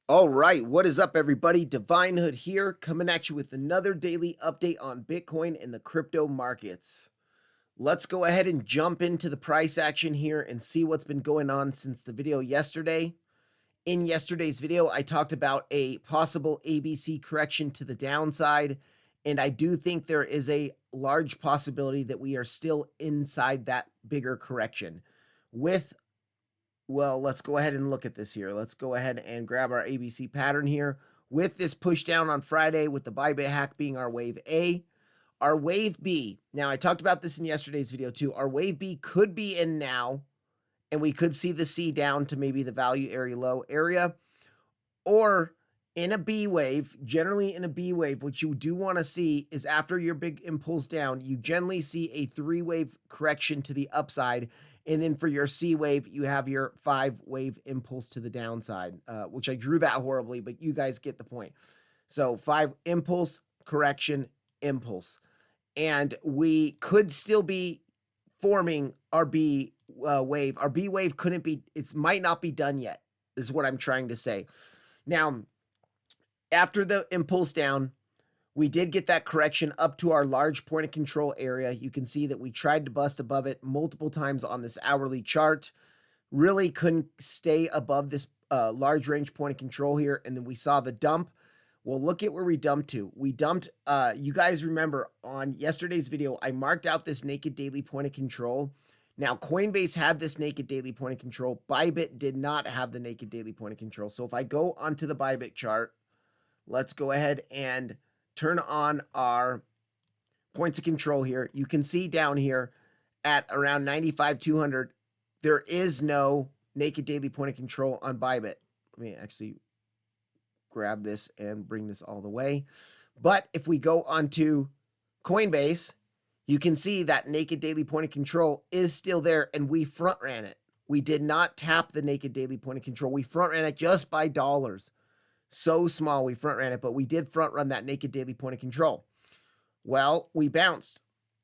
All right, what is up, everybody? Divine Hood here, coming at you with another daily update on Bitcoin and the crypto markets. Let's go ahead and jump into the price action here and see what's been going on since the video yesterday. In yesterday's video, I talked about a possible ABC correction to the downside, and I do think there is a large possibility that we are still inside that bigger correction. With Well, let's go ahead and look at this here. Let's go ahead and grab our ABC pattern here. With this push down on Friday, with the Bybit hack being our wave A, our wave B. Now, I talked about this in yesterday's video too. Our wave B could be in now, and we could see the C down to maybe the value area low area, or in a B wave. Generally in a B wave, what you do want to see is after your big impulse down, you generally see a 3-wave correction to the upside. And then for your C wave, you have your 5-wave impulse to the downside, which I drew that horribly, but you guys get the point. So 5 impulse, correction, impulse. And we could still be forming our B wave. Our B wave couldn't be, it might not be done yet, is what I'm trying to say. Now, after the impulse down, we did get that correction up to our large point of control area. You can see that we tried to bust above it multiple times on this hourly chart. Really couldn't stay above this large range point of control here. And then we saw the dump. Well, look at where we dumped to. We dumped, you guys remember on yesterday's video, I marked out this naked daily point of control. Now, Coinbase had this naked daily point of control. Bybit did not have the naked daily point of control. So if I go onto the Bybit chart, let's go ahead and turn on our points of control here. You can see down here at around 95,200, there is no naked daily point of control on Bybit. Let me actually grab this and bring this all the way. But if we go onto Coinbase, you can see that naked daily point of control is still there, and we front ran it. We did not tap the naked daily point of control. We front ran it just by dollars. So small, we front ran it, but we did front run that naked daily point of control. Well, we bounced.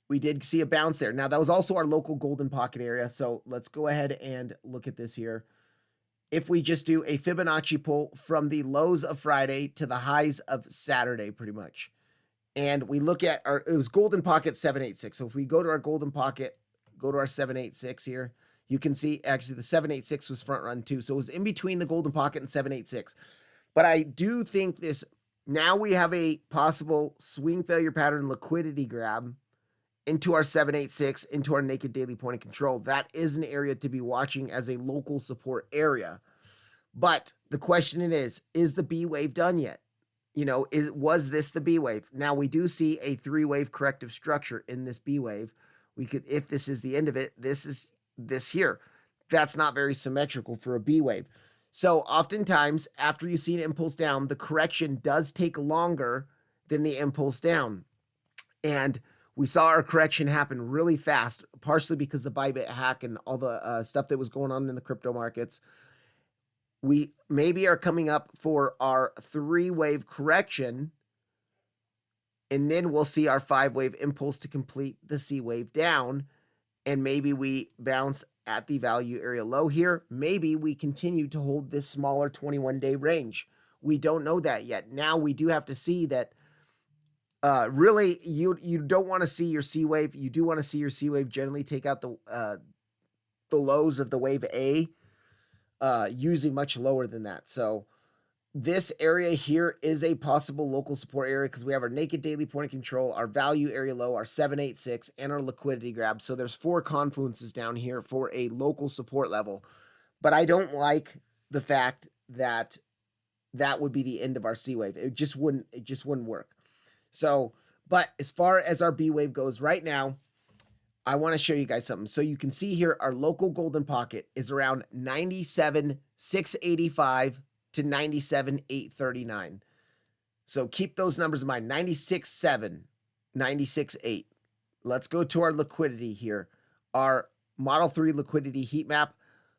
We did see a bounce there. Now, that was also our local golden pocket area. So let's go ahead and look at this here. If we just do a Fibonacci pull from the lows of Friday to the highs of Saturday, pretty much. And we look at our, it was golden pocket 786. So if we go to our golden pocket, go to our 786 here, you can see actually the 786 was front run too. So it was in between the golden pocket and 786. But I do think this, now we have a possible swing failure pattern liquidity grab into our 786, into our naked daily point of control. That is an area to be watching as a local support area. But the question is the B wave done yet? You know, was this the B wave? Now we do see a 3-wave corrective structure in this B wave. We could, if this is the end of it, this is this here. That's not very symmetrical for a B wave. So oftentimes, after you see an impulse down, the correction does take longer than the impulse down. And we saw our correction happen really fast, partially because the Bybit hack and all the stuff that was going on in the crypto markets. We maybe are coming up for our 3-wave correction, and then we'll see our 5-wave impulse to complete the C wave down, and maybe we bounce at the value area low here. Maybe we continue to hold this smaller 21-day range. We don't know that yet. Now we do have to see that really you don't want to see your C wave. You do want to see your C wave generally take out the lows of the wave A, usually much lower than that. So this area here is a possible local support area because we have our naked daily point of control, our value area low, our 786, and our liquidity grab. So there's 4 confluences down here for a local support level. But I don't like the fact that that would be the end of our C wave. It just wouldn't work. So, but as far as our B wave goes right now, I want to show you guys something. So you can see here our local golden pocket is around 97,685 to 97,839. So keep those numbers in mind, 96.7, 96.8. Let's go to our liquidity here. Our Model 3 liquidity heat map.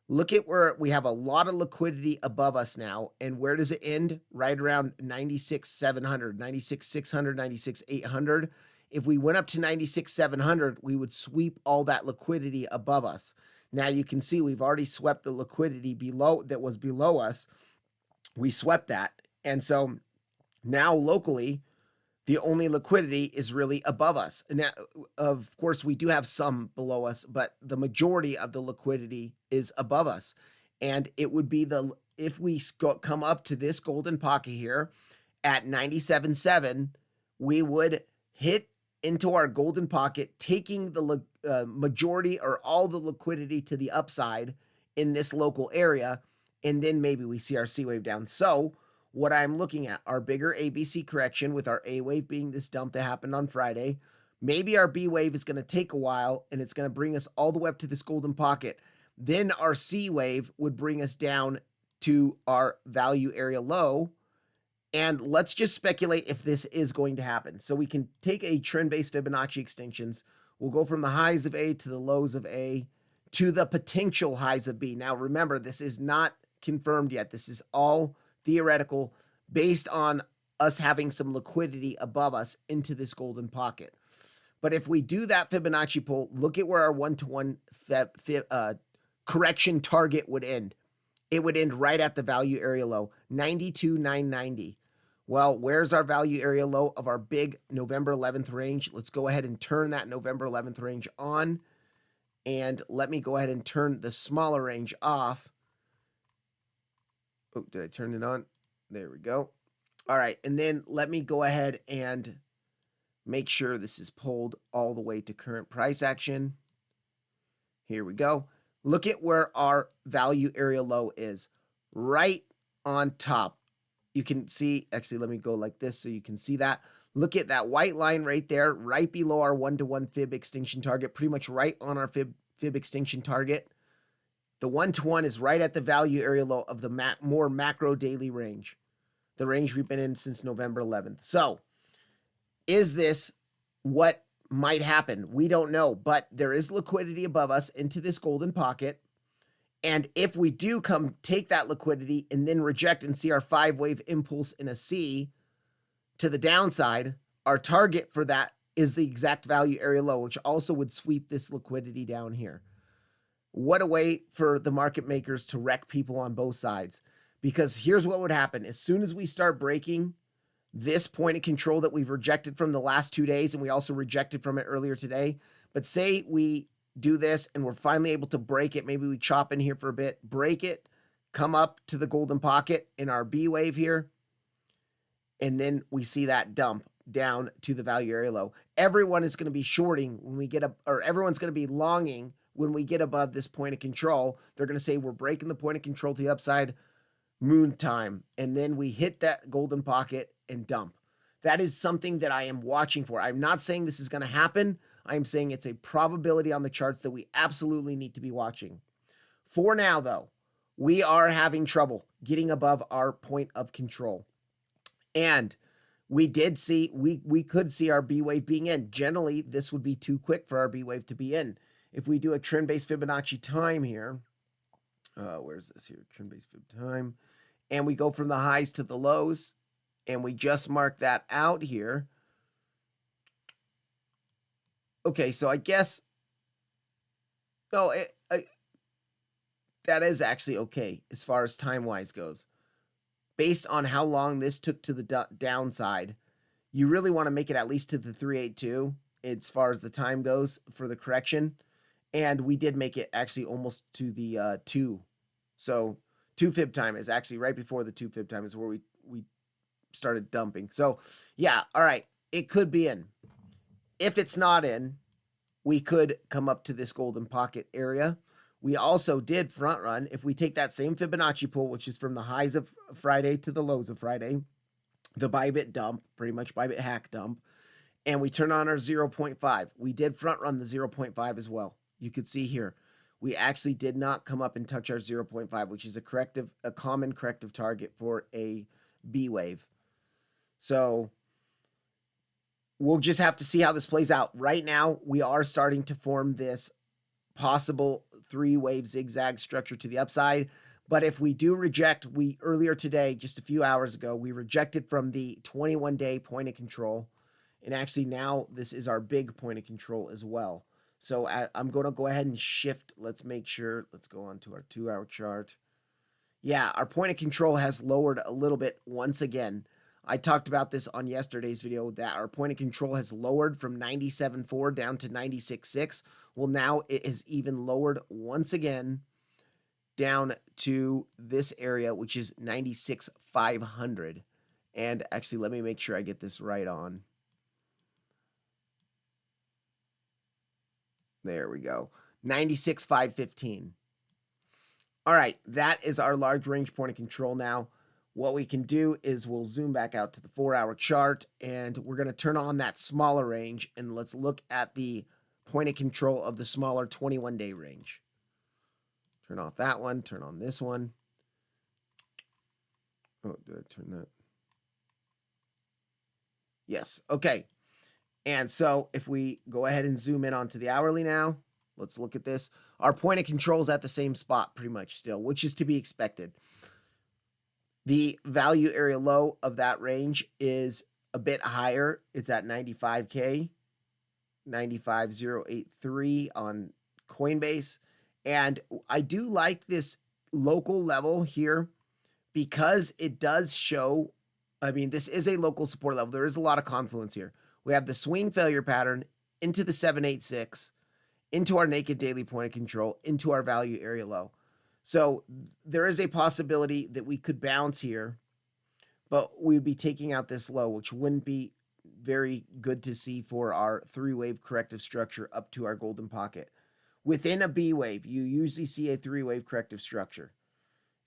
Look at where we have a lot of liquidity above us now. And where does it end? Right around 96,700, 96,600, 96,800. If we went up to 96,700, we would sweep all that liquidity above us. Now you can see we've already swept the liquidity below that was below us. We swept that. And so now locally, the only liquidity is really above us. And now, of course, we do have some below us, but the majority of the liquidity is above us. And it would be if we come up to this golden pocket here at 97.7, we would hit into our golden pocket, taking the majority or all the liquidity to the upside in this local area. And then maybe we see our C wave down. So what I'm looking at, our bigger ABC correction with our A wave being this dump that happened on Friday. Maybe our B wave is going to take a while and it's going to bring us all the way up to this golden pocket. Then our C wave would bring us down to our value area low. And let's just speculate if this is going to happen. So we can take a trend-based Fibonacci extinctions. We'll go from the highs of A to the lows of A to the potential highs of B. Now, remember, this is not confirmed yet. This is all theoretical based on us having some liquidity above us into this golden pocket. But if we do that Fibonacci pull, look at where our one-to-one correction target would end. It would end right at the value area low, 92,990. Well, where's our value area low of our big November 11th range? Let's go ahead and turn that November 11th range on. And let me go ahead and turn the smaller range off. Oh, did I turn it on? There we go. All right, and then let me go ahead and make sure this is pulled all the way to current price action. Here we go. Look at where our value area low is, right on top. You can see, actually, let me go like this so you can see that. Look at that white line right there, right below our one-to-one fib extinction target, pretty much right on our fib extinction target. The one-to-one is right at the value area low of the more macro daily range, the range we've been in since November 11th. So is this what might happen? We don't know, but there is liquidity above us into this golden pocket. And if we do come take that liquidity and then reject and see our 5-wave impulse in a C to the downside, our target for that is the exact value area low, which also would sweep this liquidity down here. What a way for the market makers to wreck people on both sides. Because here's what would happen. As soon as we start breaking this point of control that we've rejected from the last 2 days, and we also rejected from it earlier today, but say we do this and we're finally able to break it, maybe we chop in here for a bit, break it, come up to the golden pocket in our B wave here, and then we see that dump down to the value area low. Everyone is going to be shorting when we get up, or everyone's going to be longing when we get above this point of control. They're going to say we're breaking the point of control to the upside, moon time, and then we hit that golden pocket and dump. That is something that I am watching for. I'm not saying this is going to happen. I'm saying it's a probability on the charts that we absolutely need to be watching. For now, though, we are having trouble getting above our point of control. And we did see, we could see our B wave being in. Generally, this would be too quick for our B wave to be in. If we do a trend-based Fibonacci time here, where's this here? Trend-based Fib time. And we go from the highs to the lows, and we just mark that out here. Okay, so I guess, no, that is actually okay as far as time-wise goes. Based on how long this took to the downside, you really want to make it at least to the 382 as far as the time goes for the correction. And we did make it actually almost to the 2. So 2 fib time is actually right before the 2 fib time is where we started dumping. So yeah, all right, it could be in. If it's not in, we could come up to this golden pocket area. We also did front run. If we take that same Fibonacci pull, which is from the highs of Friday to the lows of Friday, the Bybit dump, pretty much Bybit hack dump, and we turn on our 0.5. We did front run the 0.5 as well. You could see here, we actually did not come up and touch our 0.5, which is a common corrective target for a B wave. So we'll just have to see how this plays out. Right now, we are starting to form this possible 3-wave zigzag structure to the upside. But if we do reject, earlier today, just a few hours ago, we rejected from the 21-day point of control. And actually now this is our big point of control as well. So I'm going to go ahead and shift. Let's make sure, let's go on to our 2-hour chart. Yeah, our point of control has lowered a little bit once again. I talked about this on yesterday's video that our point of control has lowered from 97.4 down to 96.6. Well, now it is even lowered once again down to this area, which is 96,500. And actually, let me make sure I get this right on. There we go. 96,515. All right, that is our large range point of control now. What we can do is we'll zoom back out to the 4-hour chart, and we're going to turn on that smaller range, and let's look at the point of control of the smaller 21-day range. Turn off that one, turn on this one. Oh, did I turn that? Yes, okay. And so if we go ahead and zoom in onto the hourly now, let's look at this. Our point of control is at the same spot pretty much still, which is to be expected. The value area low of that range is a bit higher. It's at 95K, 95,083 on Coinbase. And I do like this local level here because it does show, I mean, this is a local support level. There is a lot of confluence here. We have the swing failure pattern into the 786, into our naked daily point of control, into our value area low. So there is a possibility that we could bounce here, but we'd be taking out this low, which wouldn't be very good to see for our 3-wave corrective structure up to our golden pocket. Within a B wave, you usually see a 3-wave corrective structure.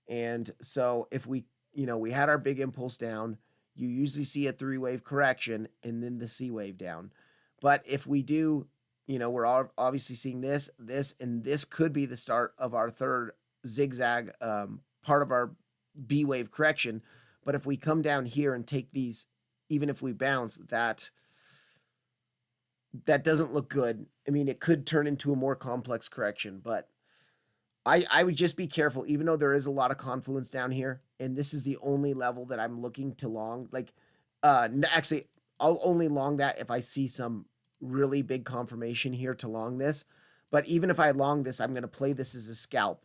And so if we, we had our big impulse down, you usually see a 3-wave correction and then the C wave down. But if we do, we're obviously seeing this, and this could be the start of our third zigzag part of our B wave correction. But if we come down here and take these, even if we bounce, that doesn't look good. I mean, it could turn into a more complex correction, but I would just be careful, even though there is a lot of confluence down here, and this is the only level that I'm looking to long. Like, actually, I'll only long that if I see some really big confirmation here to long this. But even if I long this, I'm going to play this as a scalp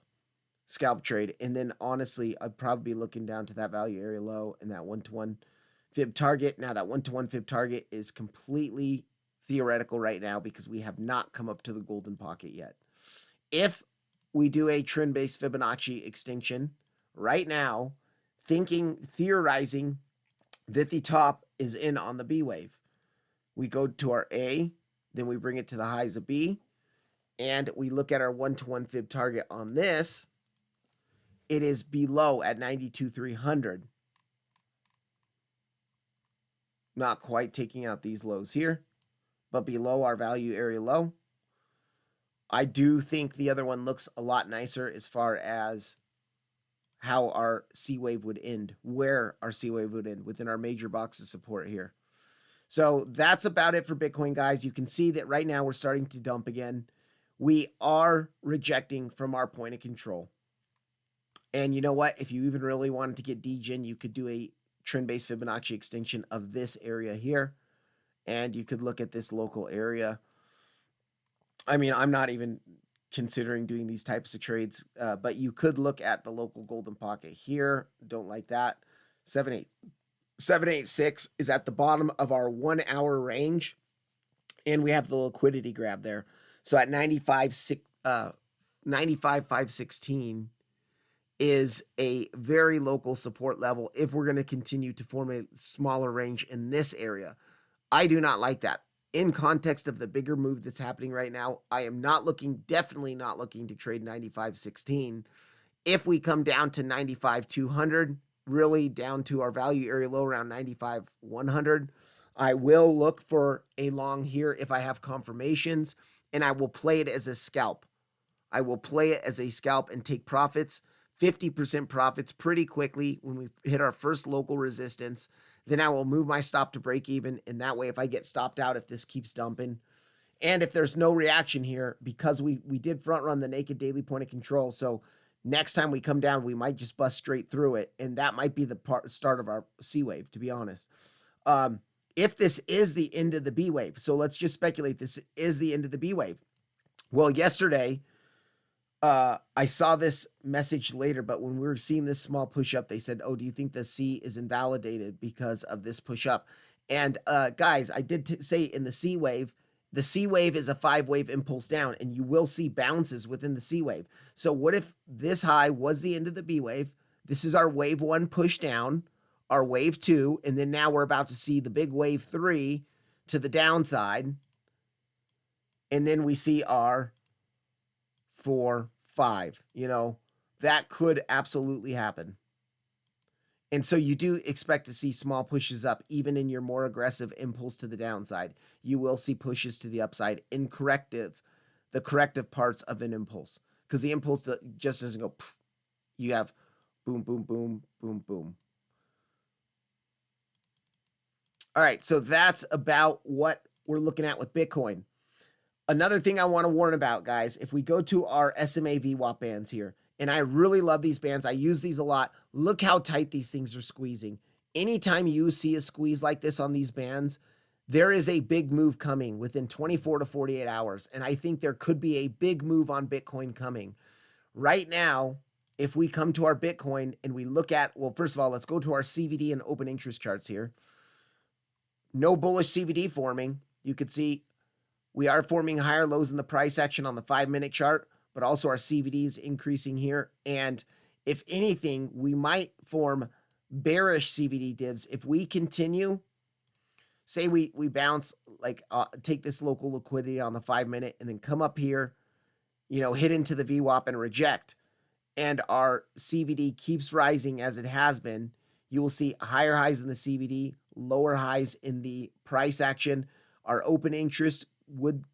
trade. And then honestly, I'd probably be looking down to that value area low and that 1-to-1 fib target. Now that 1-to-1 fib target is completely theoretical right now because we have not come up to the golden pocket yet. If we do a trend-based Fibonacci extinction right now, theorizing that the top is in on the B wave. We go to our A, then we bring it to the highs of B, and we look at our 1-to-1 fib target on this. It is below at 92,300. Not quite taking out these lows here, but below our value area low. I do think the other one looks a lot nicer as far as how our C wave would end, where our C wave would end within our major box of support here. So that's about it for Bitcoin, guys. You can see that right now we're starting to dump again. We are rejecting from our point of control. And you know what? If you even really wanted to get degen, you could do a trend-based Fibonacci extinction of this area here. And you could look at this local area. I mean, I'm not even considering doing these types of trades, but you could look at the local golden pocket here. Don't like that. 786 is at the bottom of our 1-hour range, and we have the liquidity grab there. So at 95,516 is a very local support level if we're going to continue to form a smaller range in this area. I do not like that. In context of the bigger move that's happening right now, I am definitely not looking to trade 95.16. If we come down to 95.200, really down to our value area low around 95.100, I will look for a long here if I have confirmations, and I will play it as a scalp. I will play it as a scalp and take profits, 50% profits pretty quickly when we hit our first local resistance. Then I will move my stop to break even. And that way, if I get stopped out, if this keeps dumping, and if there's no reaction here, because we did front run the naked daily point of control. So next time we come down, we might just bust straight through it. And that might be the start of our C wave, to be honest. If this is the end of the B wave, so let's just speculate this is the end of the B wave. Well, yesterday, I saw this message later, but when we were seeing this small push up, they said, "Oh, do you think the C is invalidated because of this push up?" And guys, I did say in the C wave is a 5 wave impulse down, and you will see bounces within the C wave. So what if this high was the end of the B wave? This is our wave 1 push down, our wave 2, and then now we're about to see the big wave 3 to the downside, and then we see our 4, 5. That could absolutely happen. And so you do expect to see small pushes up, even in your more aggressive impulse to the downside. You will see pushes to the upside in the corrective parts of an impulse, because the impulse just doesn't go. Poof. You have boom, boom, boom, boom, boom. All right, so that's about what we're looking at with Bitcoin. Another thing I want to warn about, guys, if we go to our SMA VWAP bands here, and I really love these bands, I use these a lot. Look how tight these things are squeezing. Anytime you see a squeeze like this on these bands, there is a big move coming within 24 to 48 hours. And I think there could be a big move on Bitcoin coming. Right now, if we come to our Bitcoin and we look at, well, first of all, let's go to our CVD and open interest charts here. No bullish CVD forming. You could see we are forming higher lows in the price action on the 5-minute chart, but also our CVD is increasing here. And if anything, we might form bearish CVD divs if we continue. Say we bounce, like take this local liquidity on the 5-minute and then come up here, hit into the VWAP and reject, and our CVD keeps rising as it has been, you will see higher highs in the CVD, lower highs in the price action. Our open interest would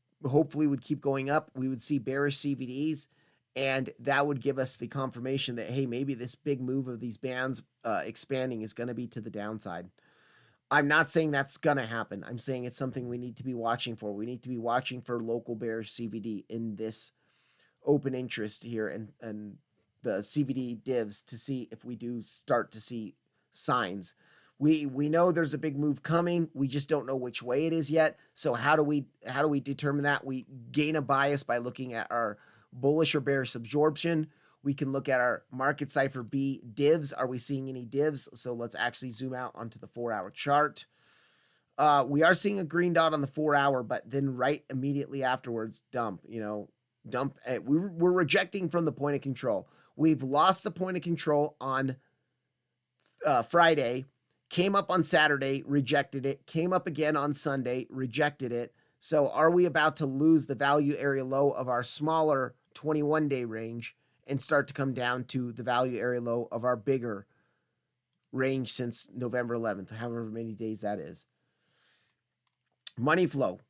keep going up. We would see bearish CVDs, and that would give us the confirmation that, hey, maybe this big move of these bands expanding is going to be to the downside. I'm not saying that's going to happen. I'm saying it's something we need to be watching for. We need to be watching for local bearish CVD in this open interest here and the CVD divs to see if we do start to see signs. We know there's a big move coming. We just don't know which way it is yet. So how do we determine that? We gain a bias by looking at our bullish or bearish absorption. We can look at our market cipher B divs. Are we seeing any divs? So let's actually zoom out onto the 4-hour chart. We are seeing a green dot on the 4-hour, but then right immediately afterwards, dump. We're rejecting from the point of control. We've lost the point of control on Friday. Came up on Saturday, rejected it. Came up again on Sunday, rejected it. So are we about to lose the value area low of our smaller 21-day range and start to come down to the value area low of our bigger range since November 11th, however many days that is? Money flow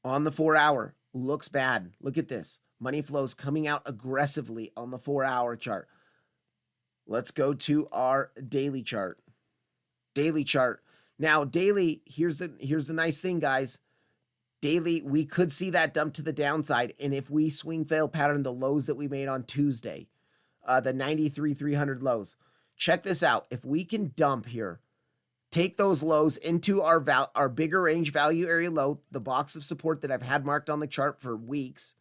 on the 4-hour looks bad. Look at this. Money flow is coming out aggressively on the 4-hour chart. Let's go to our daily chart. Daily chart. Now, daily, here's the nice thing, guys. Daily, we could see that dump to the downside. And if we swing fail pattern the lows that we made on Tuesday, the 93,300 lows, check this out. If we can dump here, take those lows into our bigger range value area low, the box of support that I've had marked on the chart for weeks,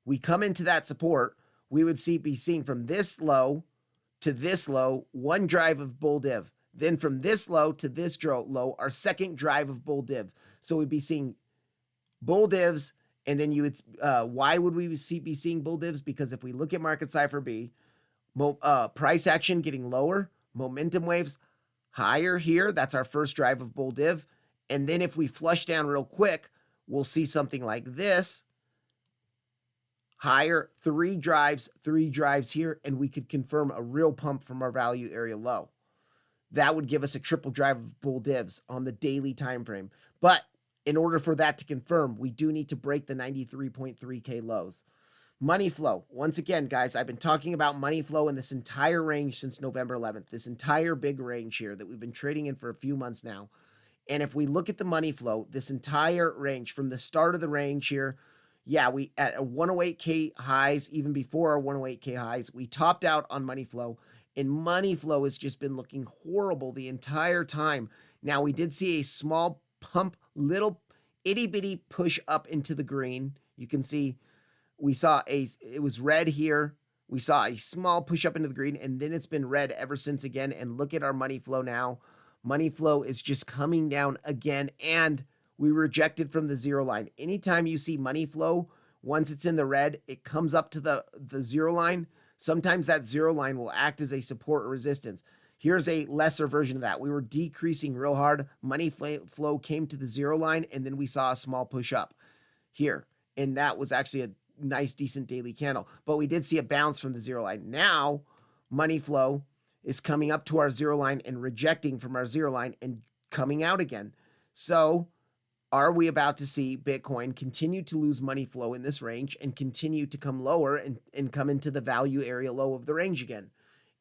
we come into that support, we would be seeing from this low to this low, one drive of bull div. Then from this low to this low, our second drive of bull div. So we'd be seeing bull divs, and then you would, why would we be seeing bull divs? Because if we look at market cipher B, price action getting lower, momentum waves higher here, that's our first drive of bull div. And then if we flush down real quick, we'll see something like this. Higher, three drives here, and we could confirm a real pump from our value area low. That would give us a triple drive of bull divs on the daily time frame. But in order for that to confirm, we do need to break the 93.3K lows. Money flow. Once again, guys, I've been talking about money flow in this entire range since November 11th, this entire big range here that we've been trading in for a few months now. And if we look at the money flow, this entire range from the start of the range here, yeah, we at 108K highs, even before our 108K highs, we topped out on money flow, and money flow has just been looking horrible the entire time. Now, we did see a small pump, little itty bitty push up into the green. You can see we saw it was red here, We saw a small push up into the green, and then it's been red ever since again. And look at our money flow now. Money flow is just coming down again, and we rejected from the zero line. Anytime you see money flow, once it's in the red, it comes up to the zero line. Sometimes that zero line will act as a support or resistance. Here's a lesser version of that. We were decreasing real hard. Money flow came to the zero line, and then we saw a small push up here. And that was actually a nice, decent daily candle. But we did see a bounce from the zero line. Now, money flow is coming up to our zero line and rejecting from our zero line and coming out again. So, are we about to see Bitcoin continue to lose money flow in this range and continue to come lower and come into the value area low of the range again?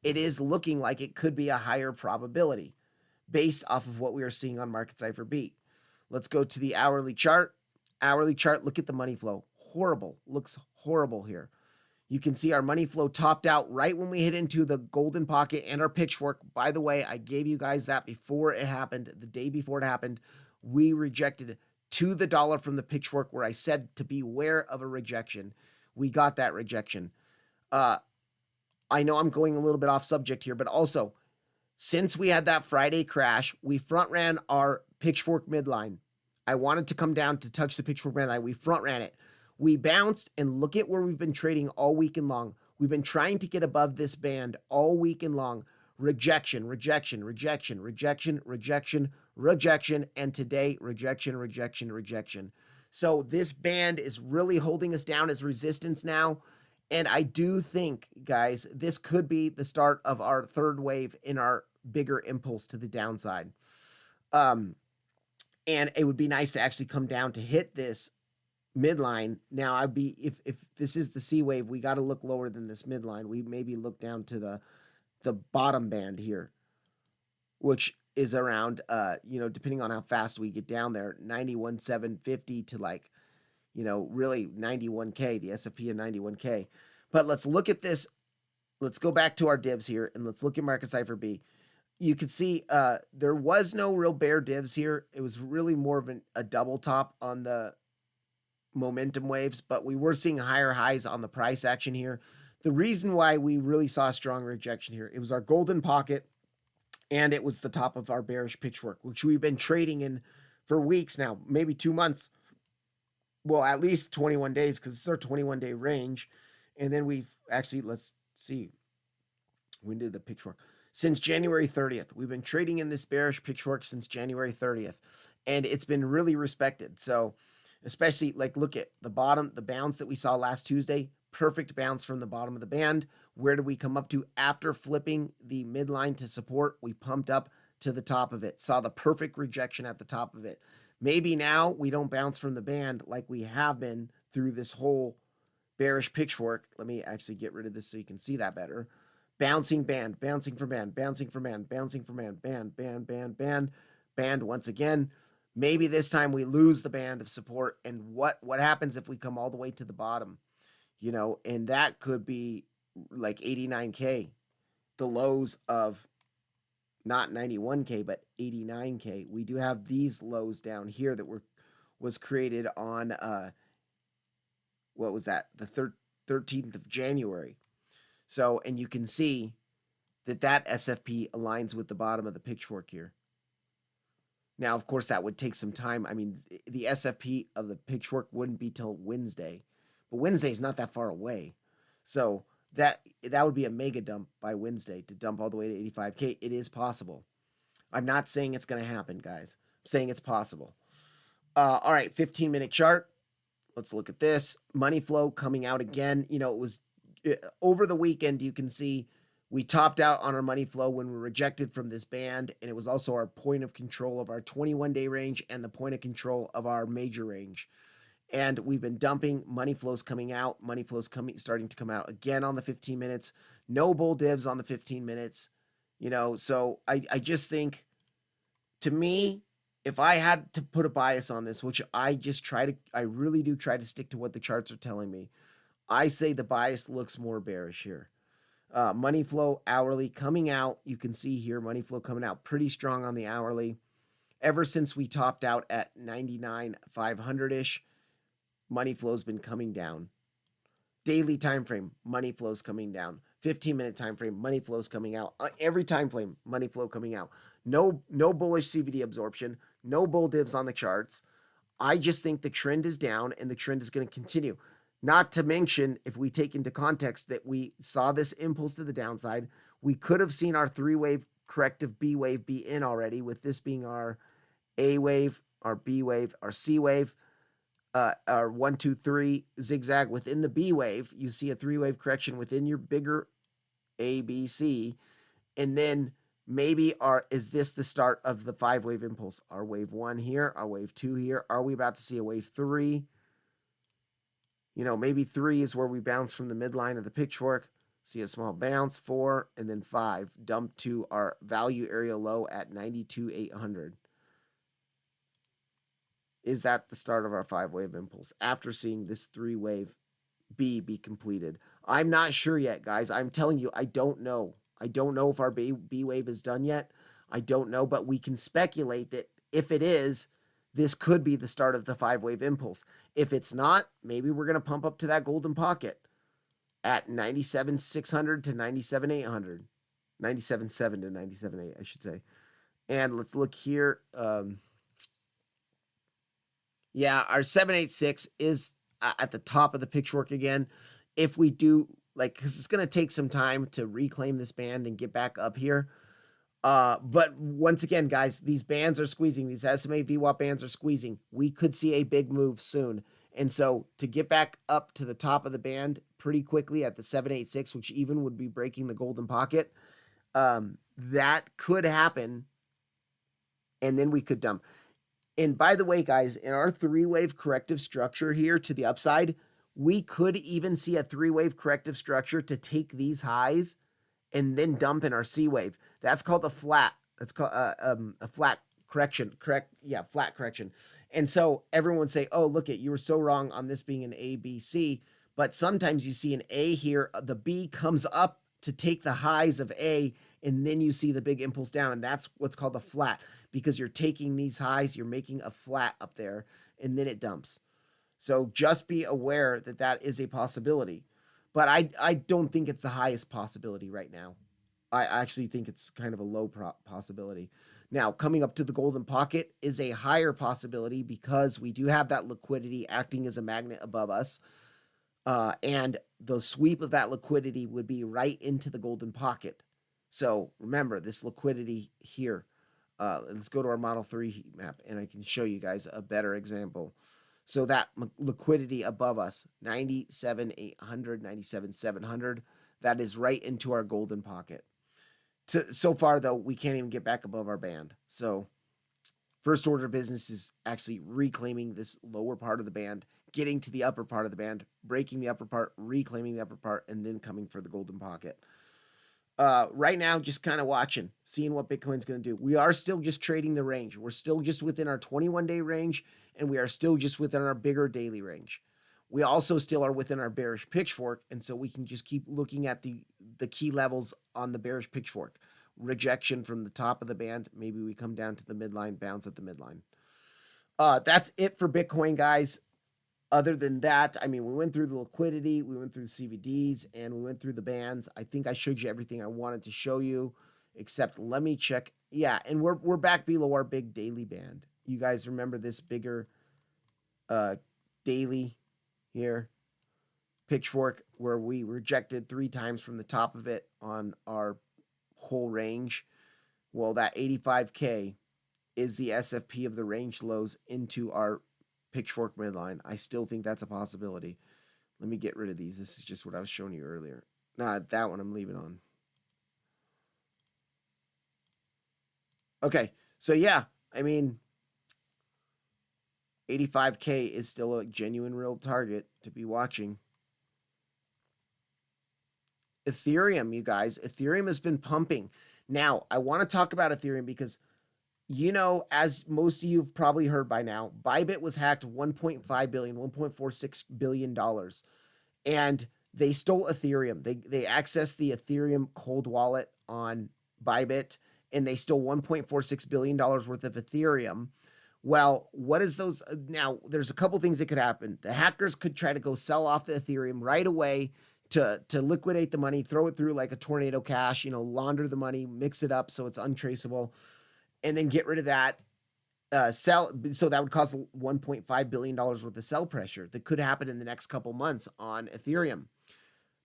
It is looking like it could be a higher probability based off of what we are seeing on Market Cipher Beat. Let's go to the hourly chart. Hourly chart, look at the money flow. Horrible. Looks horrible here. You can see our money flow topped out right when we hit into the golden pocket and our pitchfork. By the way, I gave you guys that before it happened, the day before it happened. We rejected to the dollar from the pitchfork where I said to beware of a rejection. We got that rejection. I know I'm going a little bit off subject here, but also, since we had that Friday crash, we front ran our pitchfork midline. I wanted to come down to touch the pitchfork midline. We front ran it. We bounced, and look at where we've been trading all weekend long. We've been trying to get above this band all weekend long. Rejection, rejection, rejection, rejection, rejection, rejection, and today, rejection, rejection, rejection. So this band is really holding us down as resistance now. And I do think, guys, this could be the start of our third wave in our bigger impulse to the downside. And it would be nice to actually come down to hit this midline. Now, I'd be if this is the C wave, we got to look lower than this midline. We maybe look down to the bottom band here, which is around depending on how fast we get down there, 91,750 to like, really 91K, the S&P and 91K. But let's look at this. Let's go back to our divs here and let's look at Market Cipher B. You can see there was no real bear divs here. It was really more of a double top on the momentum waves, but we were seeing higher highs on the price action here. The reason why we really saw a strong rejection here, it was our golden pocket and it was the top of our bearish pitchfork, which we've been trading in for weeks now, maybe 2 months. Well, at least 21 days because it's our 21-day range. And then we've actually, let's see, when did the pitchfork? Since January 30th. We've been trading in this bearish pitchfork since January 30th. And it's been really respected. So, especially like look at the bottom, the bounce that we saw last Tuesday, perfect bounce from the bottom of the band. Where did we come up to after flipping the midline to support? We pumped up to the top of it, saw the perfect rejection at the top of it. Maybe now we don't bounce from the band like we have been through this whole bearish pitchfork. Let me actually get rid of this so you can see that better. Bouncing band, bouncing from band, bouncing from band, bouncing from band, band, band, band, band, band once again. Maybe this time we lose the band of support. And what happens if we come all the way to the bottom? And that could be like 89K, the lows of not 91K, but 89K. We do have these lows down here that was created on, what was that? The 13th of January. So, and you can see that SFP aligns with the bottom of the pitchfork here. Now, of course, that would take some time. I mean, the SFP of the pitchfork wouldn't be till Wednesday, but Wednesday is not that far away. So that would be a mega dump by Wednesday to dump all the way to 85K. It is possible. I'm not saying it's going to happen, guys. I'm saying it's possible. All right, 15-minute chart. Let's look at this. Money flow coming out again. It was over the weekend, you can see we topped out on our money flow when we were rejected from this band, and it was also our point of control of our 21-day range and the point of control of our major range. And we've been dumping. Money flows coming out. Money flows starting to come out again on the 15 minutes. No bull divs on the 15 minutes. So I just think, to me, if I had to put a bias on this, which I really do try to stick to what the charts are telling me, I say the bias looks more bearish here. Money flow hourly coming out. You can see here money flow coming out pretty strong on the hourly. Ever since we topped out at 99,500-ish, money flow's been coming down. Daily time frame, money flows coming down. 15-minute time frame, money flows coming out. Every time frame, money flow coming out. No bullish CVD absorption, no bull divs on the charts. I just think the trend is down and the trend is going to continue. Not to mention, if we take into context that we saw this impulse to the downside, we could have seen our 3-wave corrective B wave be in already, with this being our A wave, our B wave, our C wave, our 1, 2, 3 zigzag within the B wave. You see a 3-wave correction within your bigger A, B, C, and then maybe is this the start of the 5-wave impulse? Our wave 1 here, our wave 2 here. Are we about to see a wave 3? Maybe 3 is where we bounce from the midline of the pitchfork. See a small bounce, 4, and then 5. Dump to our value area low at 92,800. Is that the start of our 5-wave impulse after seeing this 3-wave B be completed? I'm not sure yet, guys. I'm telling you, I don't know. I don't know if our B wave is done yet. I don't know, but we can speculate that if it is, this could be the start of the 5-wave impulse. If it's not, maybe we're going to pump up to that golden pocket at 97,600 to 97,800. 97.7 to 97.8, I should say. And let's look here. Yeah, our 786 is at the top of the pitchfork again. If we do, because it's going to take some time to reclaim this band and get back up here. But once again, guys, these bands are squeezing. These SMA VWAP bands are squeezing. We could see a big move soon. And so to get back up to the top of the band pretty quickly at the 786, which even would be breaking the golden pocket, that could happen. And then we could dump. And by the way, guys, in our 3-wave corrective structure here to the upside, we could even see a 3-wave corrective structure to take these highs and then dump in our C wave. That's called a flat. That's called a flat correction. Flat correction. And so everyone would say, oh, look, you were so wrong on this being an A, B, C. But sometimes you see an A here, the B comes up to take the highs of A, and then you see the big impulse down. And that's what's called a flat, because you're taking these highs, you're making a flat up there, and then it dumps. So just be aware that that is a possibility. But I don't think it's the highest possibility right now. I actually think it's kind of a low possibility. Now, coming up to the golden pocket is a higher possibility because we do have that liquidity acting as a magnet above us. And the sweep of that liquidity would be right into the golden pocket. So remember this liquidity here. Let's go to our Model 3 heat map, and I can show you guys a better example. So that liquidity above us, 97,800, 97,700, that is right into our golden pocket. So far, though, we can't even get back above our band. So first order of business is actually reclaiming this lower part of the band, getting to the upper part of the band, breaking the upper part, reclaiming the upper part, and then coming for the golden pocket. Right now, just kind of watching, seeing what Bitcoin's going to do. We are still just trading the range. We're still just within our 21-day range, and we are still just within our bigger daily range. We also still are within our bearish pitchfork, and so we can just keep looking at the key levels on the bearish pitchfork. Rejection from the top of the band. Maybe we come down to the midline, bounce at the midline. That's it for Bitcoin, guys. Other than that, I mean, we went through the liquidity, we went through CVDs, and we went through the bands. I think I showed you everything I wanted to show you, except let me check. Yeah, and we're back below our big daily band. You guys remember this bigger daily here, pitchfork, where we rejected 3 times from the top of it on our whole range? Well, that 85K is the SFP of the range lows into our pitchfork midline. I still think that's a possibility. Let me get rid of these. This is just what I was showing you earlier. Nah, that one I'm leaving on. Okay, so yeah, I mean, 85K is still a genuine real target to be watching. Ethereum, you guys. Ethereum has been pumping. Now, I want to talk about Ethereum because, as most of you have probably heard by now, Bybit was hacked $1.5 billion, $1.46 billion. And they stole Ethereum. They accessed the Ethereum cold wallet on Bybit, and they stole $1.46 billion worth of Ethereum, Well, what is those? Now, there's a couple things that could happen. The hackers could try to go sell off the Ethereum right away to liquidate the money, throw it through like a tornado cash, launder the money, mix it up so it's untraceable, and then get rid of that. Sell, so that would cause $1.5 billion worth of sell pressure that could happen in the next couple months on Ethereum.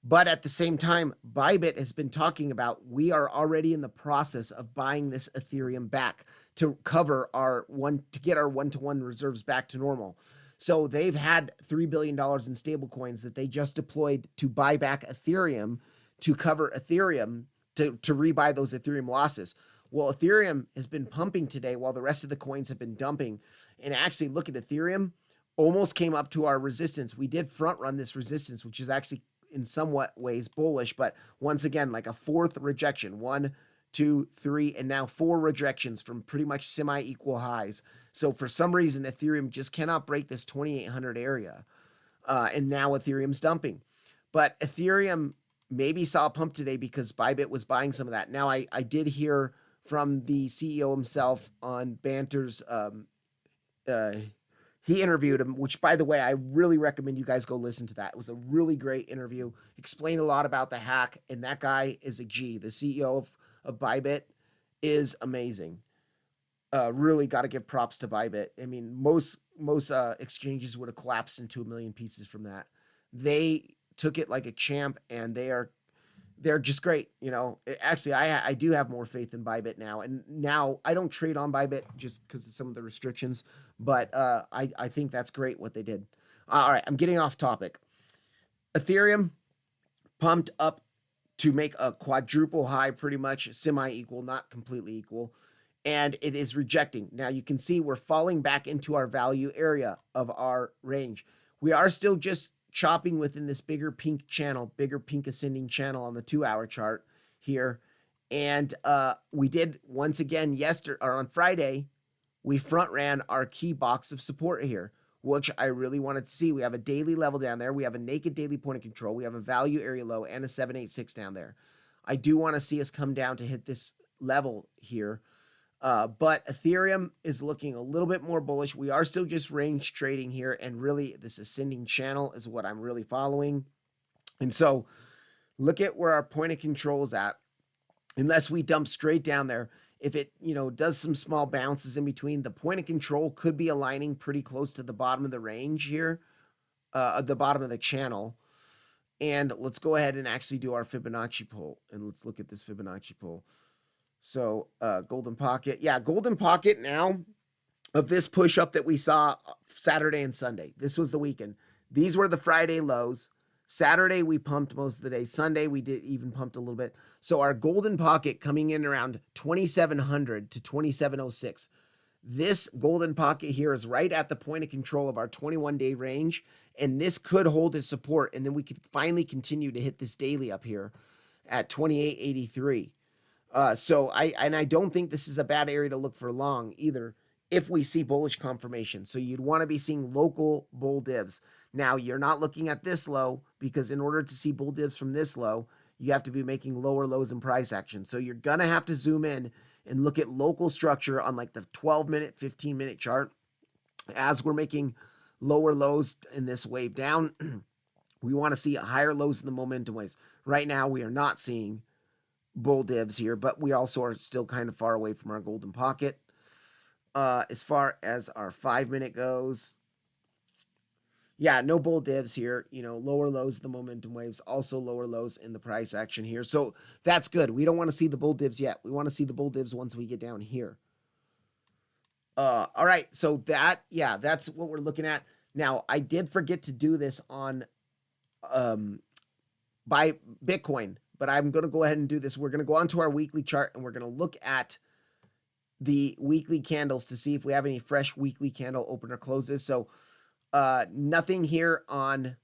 But at the same time, Bybit has been talking about we are already in the process of buying this Ethereum back to cover to get our one-to-one reserves back to normal. So they've had $3 billion in stablecoins that they just deployed to buy back Ethereum to cover Ethereum to rebuy those Ethereum losses. Well, Ethereum has been pumping today while the rest of the coins have been dumping. And actually, look at Ethereum, almost came up to our resistance. We did front run this resistance, which is actually in somewhat ways bullish, but once again, like a fourth rejection, 1, 2, 3, and now 4 rejections from pretty much semi-equal highs. So for some reason, Ethereum just cannot break this 2,800 area. And now Ethereum's dumping. But Ethereum maybe saw a pump today because Bybit was buying some of that. Now, I did hear from the CEO himself on Banter's he interviewed him, which, by the way, I really recommend you guys go listen to that. It was a really great interview. Explained a lot about the hack, and that guy is a G. The CEO of Bybit is amazing. Really got to give props to Bybit. I mean, most exchanges would have collapsed into a million pieces from that. They took it like a champ, and they're just great. Actually, I do have more faith in Bybit now, and now I don't trade on Bybit just because of some of the restrictions, but I think that's great what they did. All right, I'm getting off topic. Ethereum pumped up to make a quadruple high, pretty much semi-equal, not completely equal, and it is rejecting. Now you can see we're falling back into our value area of our range. We are still just chopping within this bigger pink ascending channel on the 2-hour chart here. And we did once again on Friday, we front ran our key box of support here, which I really wanted to see. We have a daily level down there. We have a naked daily point of control. We have a value area low and a 786 down there. I do want to see us come down to hit this level here. But Ethereum is looking a little bit more bullish. We are still just range trading here, and really this ascending channel is what I'm really following. And so look at where our point of control is at. Unless we dump straight down there, if it does some small bounces in between, the point of control could be aligning pretty close to the bottom of the range here, the bottom of the channel. And let's go ahead and actually do our Fibonacci pull, and let's look at this Fibonacci pull. So golden pocket. Yeah, golden pocket now of this push up that we saw Saturday and Sunday. This was the weekend. These were the Friday lows. Saturday we pumped most of the day. Sunday we did even pumped a little bit. So our golden pocket coming in around 2,700 to 2,706. This golden pocket here is right at the point of control of our 21-day range, and this could hold as support, and then we could finally continue to hit this daily up here at 2883. So I don't think this is a bad area to look for long either if we see bullish confirmation. So you'd want to be seeing local bull divs. Now you're not looking at this low because in order to see bull divs from this low, you have to be making lower lows in price action. So you're going to have to zoom in and look at local structure on like the 12-minute, 15-minute chart. As we're making lower lows in this wave down, we want to see higher lows in the momentum waves. Right now, we are not seeing bull divs here, but we also are still kind of far away from our golden pocket. As far as our 5-minute goes, yeah, no bull divs here. Lower lows, the momentum waves, also lower lows in the price action here. So that's good. We don't want to see the bull divs yet. We want to see the bull divs once we get down here. All right. So that's what we're looking at. Now, I did forget to do this on by Bitcoin, but I'm going to go ahead and do this. We're going to go onto our weekly chart, and we're going to look at the weekly candles to see if we have any fresh weekly candle open or closes. So nothing here on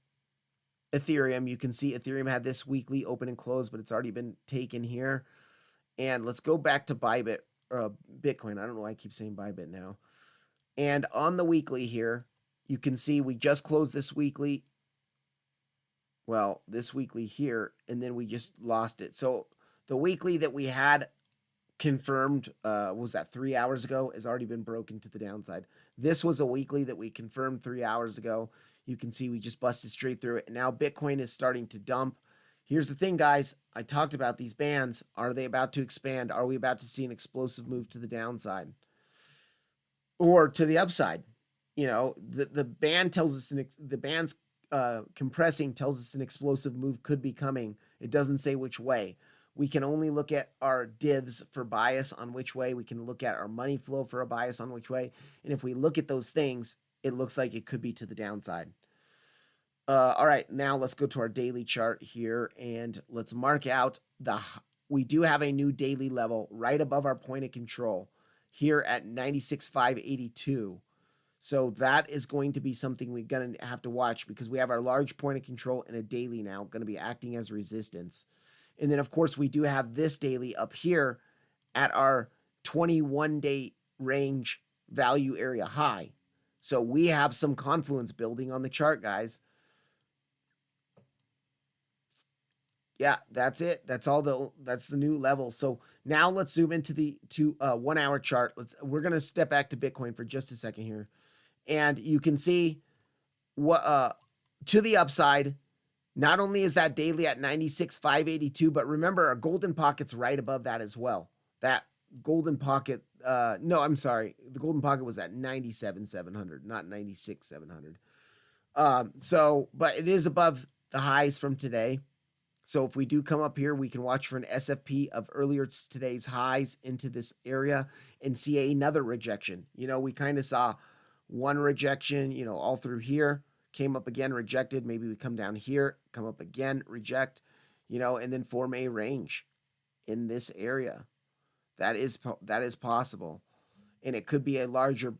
Ethereum. You can see Ethereum had this weekly open and close, but it's already been taken here. And let's go back to Bybit or Bitcoin. I don't know why I keep saying Bybit now. And on the weekly here, you can see we just closed this weekly. Well, this weekly here, and then we just lost it. So the weekly that we had confirmed, was that 3 hours ago, has already been broken to the downside. This was a weekly that we confirmed 3 hours ago. You can see we just busted straight through it. And now Bitcoin is starting to dump. Here's the thing, guys. I talked about these bands. Are they about to expand? Are we about to see an explosive move to the downside or to the upside? You know, the band tells us the band's compressing tells us an explosive move could be coming. It doesn't say which way. We can only look at our divs for bias on which way. We can look at our money flow for a bias on which way. And if we look at those things, it looks like it could be to the downside. All right, now let's go to our daily chart here and let's mark out we do have a new daily level right above our point of control here at 96,582. So that is going to be something we're going to have to watch because we have our large point of control and a daily now going to be acting as resistance. And then, of course, we do have this daily up here at our 21-day range value area high. So we have some confluence building on the chart, guys. Yeah, that's it. That's the new level. So now let's zoom into the 1 hour chart. We're going to step back to Bitcoin for just a second here. And you can see what to the upside. Not only is that daily at 96,582, but remember our golden pocket's right above that as well. That golden pocket, no, I'm sorry. The golden pocket was at 97,700, not 96,700. But it is above the highs from today. So if we do come up here, we can watch for an SFP of earlier today's highs into this area and see another rejection. You know, we kind of saw one rejection, you know, all through here, came up again, rejected. Maybe we come down here, come up again, reject, you know, and then form a range in this area. That is possible. And it could be a larger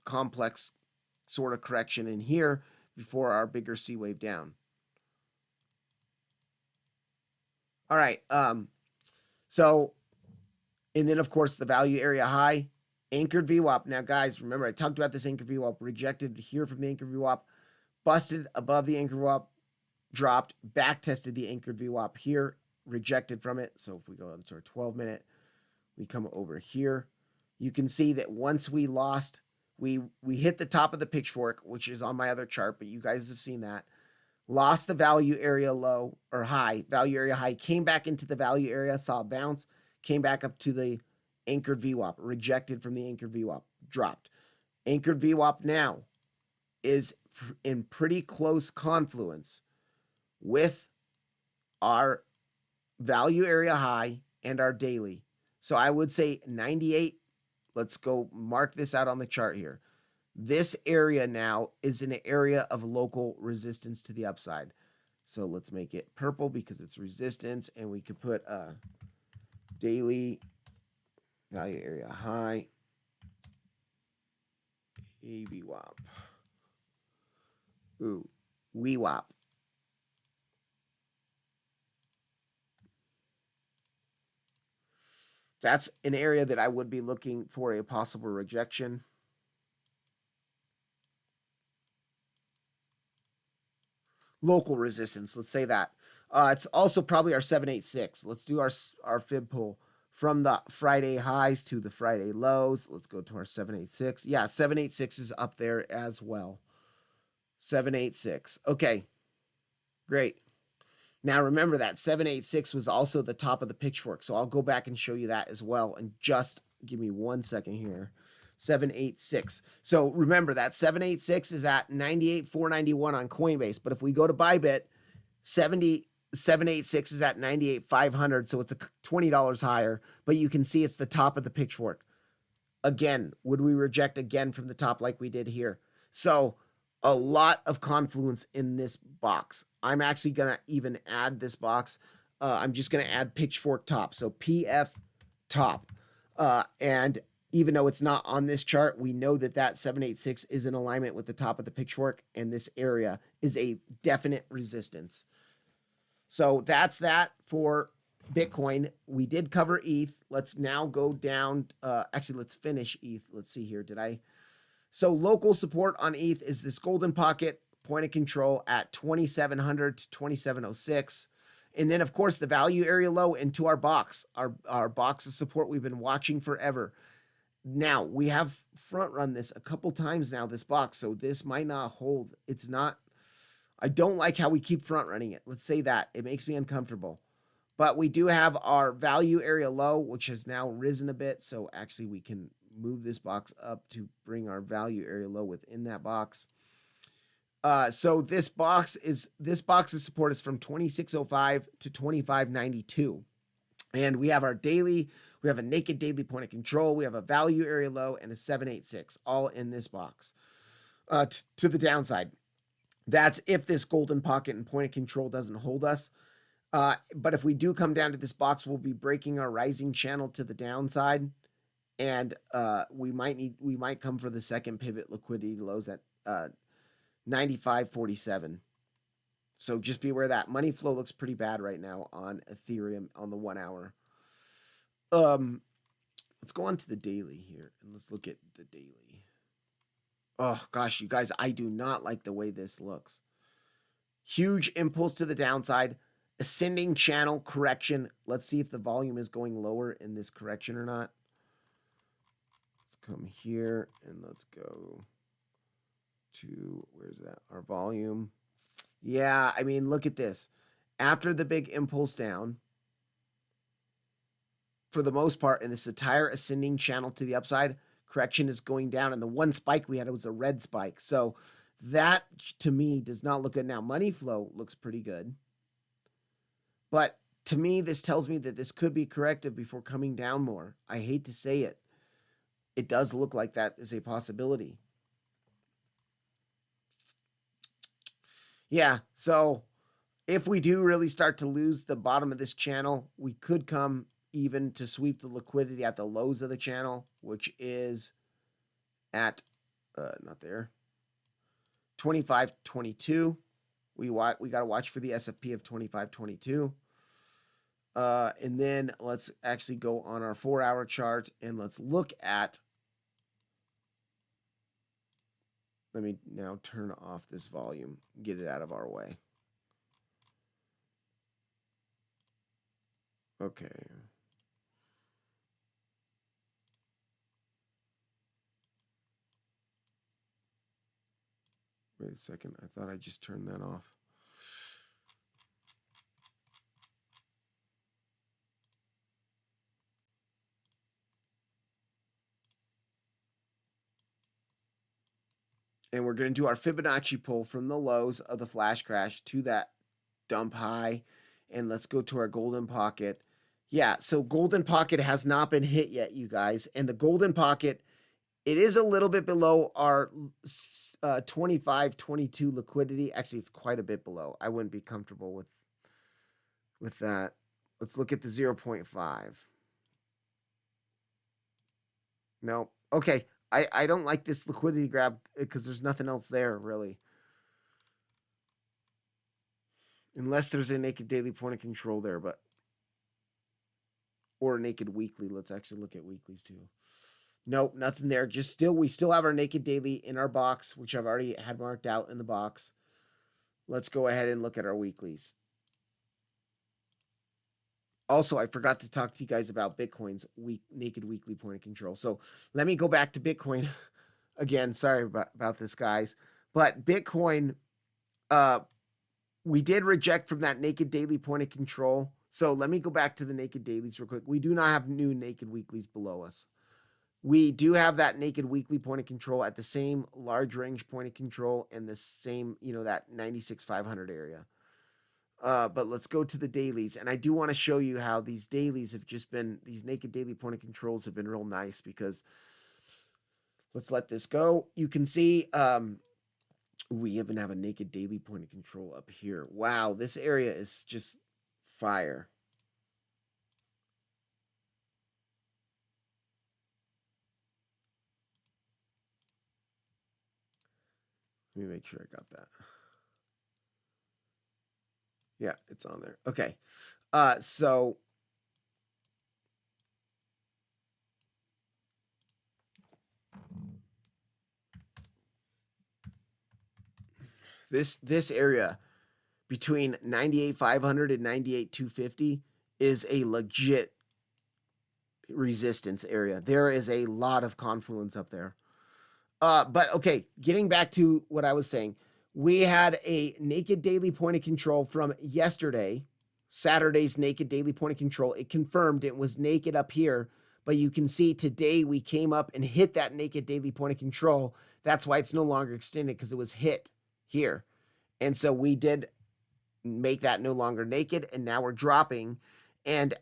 complex sort of correction in here before our bigger C wave down. All right. So, and then of course the value area high, anchored VWAP. Now, guys, remember I talked about this anchored VWAP, rejected here from the anchored VWAP, busted above the anchored VWAP, dropped, back tested the anchored VWAP here, rejected from it. So if we go into our 12-minute, we come over here. You can see that once we lost, we hit the top of the pitchfork, which is on my other chart, but you guys have seen that. Lost the value area low or high, value area high, came back into the value area, saw a bounce, came back up to the anchored VWAP, rejected from the anchored VWAP, dropped. Anchored VWAP now is in pretty close confluence with our value area high and our daily. So I would say 98. Let's go mark this out on the chart here. This area now is an area of local resistance to the upside. So let's make it purple because it's resistance, and we could put a daily value area high, AVWAP. Ooh, WEWAP. That's an area that I would be looking for a possible rejection. Local resistance, let's say that. It's also probably our 786. Let's do our fib pull from the Friday highs to the Friday lows. Let's go to our 786. Yeah, 786 is up there as well. 786. Okay, great. Now remember that 786 was also the top of the pitchfork, so I'll go back and show you that as well. And just give me 1 second here. 786. So remember that 786 is at 98,491 on Coinbase. But if we go to Bybit, 786 is at 98,500. So it's $20 higher. But you can see it's the top of the pitchfork. Again, would we reject again from the top like we did here? So a lot of confluence in this box. I'm actually going to even add this box. I'm just going to add pitchfork top. So PF top. And even though it's not on this chart, we know that that 786 is in alignment with the top of the pitchfork, and this area is a definite resistance. So that's that for Bitcoin. We did cover ETH. Let's now go down. Actually, let's finish ETH. Let's see here. So local support on ETH is this golden pocket point of control at 2,700 to 2,706. And then, of course, the value area low into our box, our box of support we've been watching forever. Now, we have front run this a couple times now, this box, so this might not hold. It's not, I don't like how we keep front running it. Let's say that. It makes me uncomfortable. But we do have our value area low, which has now risen a bit. So actually we can move this box up to bring our value area low within that box. So this box of support is from 2605 to 2592. And we have our daily, we have a naked daily point of control, we have a value area low, and a 786, all in this box. To the downside. That's if this golden pocket and point of control doesn't hold us. But if we do come down to this box, we'll be breaking our rising channel to the downside. And we might come for the second pivot liquidity lows at 95.47. So just be aware of that. Money flow looks pretty bad right now on Ethereum on the 1 hour. Let's go on to the daily here and let's look at the daily. Oh gosh, you guys, I do not like the way this looks. Huge impulse to the downside, ascending channel correction. Let's see if the volume is going lower in this correction or not. Let's come here and let's go to, where's that? Our volume. Yeah, I mean, look at this. After the big impulse down, for the most part, in this entire ascending channel to the upside, correction is going down. And the one spike we had, it was a red spike. So that, to me, does not look good. Now, money flow looks pretty good. But to me, this tells me that this could be corrective before coming down more. I hate to say it. It does look like that is a possibility. Yeah, so if we do really start to lose the bottom of this channel, we could come even to sweep the liquidity at the lows of the channel, which is at, not there, 25.22. We got to watch for the SFP of 25.22. And then let's actually go on our 4 hour chart and let's look at, let me now turn off this volume, get it out of our way. Okay. Wait a second. I thought I just turned that off. And we're going to do our Fibonacci pull from the lows of the flash crash to that dump high. And let's go to our golden pocket. Yeah, so golden pocket has not been hit yet, you guys. And the golden pocket, it is a little bit below our 25.22 liquidity. Actually, it's quite a bit below. I wouldn't be comfortable with that. Let's look at the 0.5. No. Okay. I don't like this liquidity grab because there's nothing else there, really. Unless there's a naked daily point of control there, but... or a naked weekly. Let's actually look at weeklies too. Nope, nothing there. Just still, we still have our naked daily in our box, which I've already had marked out in the box. Let's go ahead and look at our weeklies. Also, I forgot to talk to you guys about Bitcoin's naked weekly point of control. So let me go back to Bitcoin again. Sorry about this, guys. But Bitcoin, we did reject from that naked daily point of control. So let me go back to the naked dailies real quick. We do not have new naked weeklies below us. We do have that naked weekly point of control at the same large range point of control and the same, that 96,500 area. But let's go to the dailies. And I do want to show you how these dailies have just been, these naked daily point of controls have been real nice because let's let this go. You can see we even have a naked daily point of control up here. Wow, this area is just fire. Let me make sure I got that. Yeah, it's on there. Okay. So this area, between 98,500 and 98,250 is a legit resistance area. There is a lot of confluence up there. But okay, getting back to what I was saying, we had a naked daily point of control from yesterday, Saturday's naked daily point of control. It confirmed it was naked up here, but you can see today we came up and hit that naked daily point of control. That's why it's no longer extended, because it was hit here. And so we did make that no longer naked, and now we're dropping, and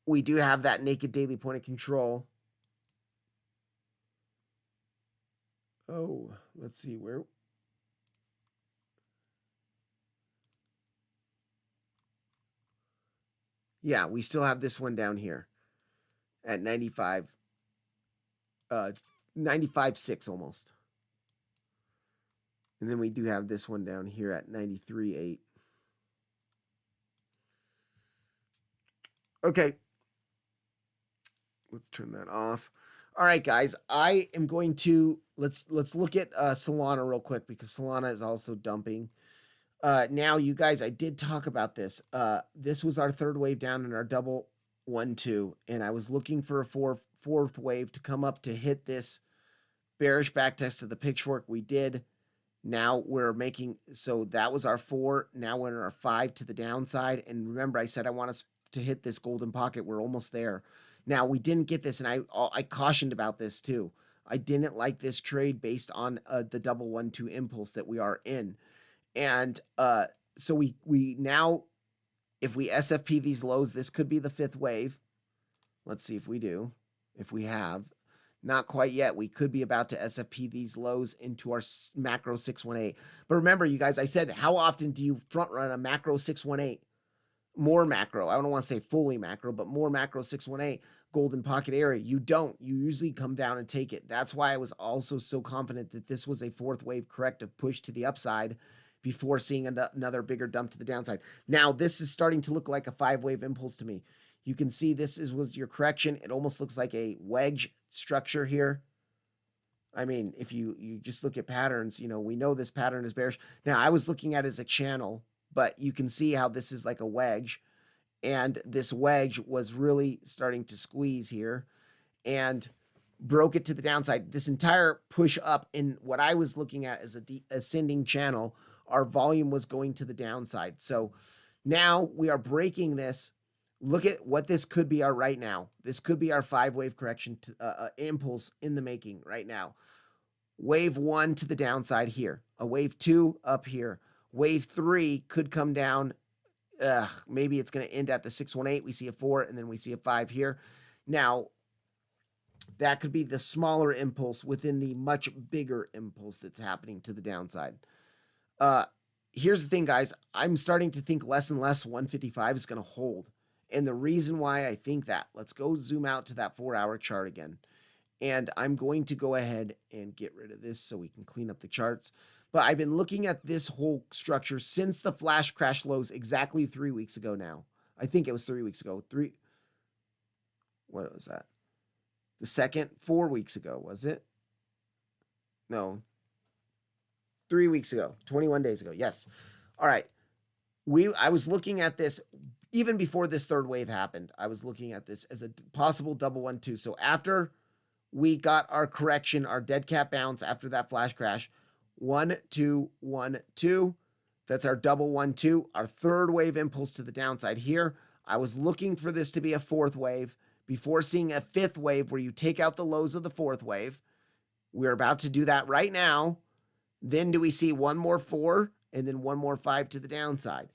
we do have that naked daily point of control. Oh, let's see where. Yeah, we still have this one down here at 95, 95.6 almost. And then we do have this one down here at 93.8. Okay. Let's turn that off. All right, guys. I am going to let's look at Solana real quick, because Solana is also dumping. Now, you guys, I did talk about this. This was our third wave down in our double 1-2, and I was looking for a fourth wave to come up to hit this bearish backtest of the pitchfork. We did. Now we're making, so that was our 4. Now we're in our 5 to the downside. And remember, I said I want us to hit this golden pocket. We're almost there. Now, we didn't get this, and I cautioned about this too. I didn't like this trade based on the double 1-2 impulse that we are in. And so we now, if we SFP these lows, this could be the 5th wave. Let's see if we do. If we have. Not quite yet. We could be about to SFP these lows into our macro 618. But remember, you guys, I said, how often do you front run a macro 618? More macro. I don't want to say fully macro, but more macro 618 golden pocket area. You don't. You usually come down and take it. That's why I was also so confident that this was a 4th wave corrective push to the upside before seeing another bigger dump to the downside. Now, this is starting to look like a 5-wave impulse to me. You can see this was your correction. It almost looks like a wedge structure here. I mean, if you just look at patterns, we know this pattern is bearish. Now, I was looking at it as a channel, but you can see how this is like a wedge. And this wedge was really starting to squeeze here and broke it to the downside. This entire push up in what I was looking at as a ascending channel, our volume was going to the downside. So now we are breaking this. Look at what this could be right now. This could be our 5-wave correction to, impulse in the making right now. Wave 1 to the downside here. A wave 2 up here. Wave 3 could come down. Maybe it's going to end at the 618. We see a 4, and then we see a 5 here. Now, that could be the smaller impulse within the much bigger impulse that's happening to the downside. Here's the thing, guys. I'm starting to think less and less 155 is going to hold. And the reason why I think that, let's go zoom out to that 4-hour chart again. And I'm going to go ahead and get rid of this so we can clean up the charts. But I've been looking at this whole structure since the flash crash lows exactly 3 weeks ago now. I think it was 3 weeks ago. What was that? The second, 4 weeks ago, was it? No. 3 weeks ago, 21 days ago. Yes. All right. I was looking at this even before this 3rd wave happened. I was looking at this as a possible double 1-2. So after we got our correction, our dead cat bounce after that flash crash, 1, 2, 1, 2. That's our double 1-2, our 3rd wave impulse to the downside here. I was looking for this to be a 4th wave before seeing a 5th wave where you take out the lows of the 4th wave. We're about to do that right now. Then do we see one more 4 and then one more 5 to the downside?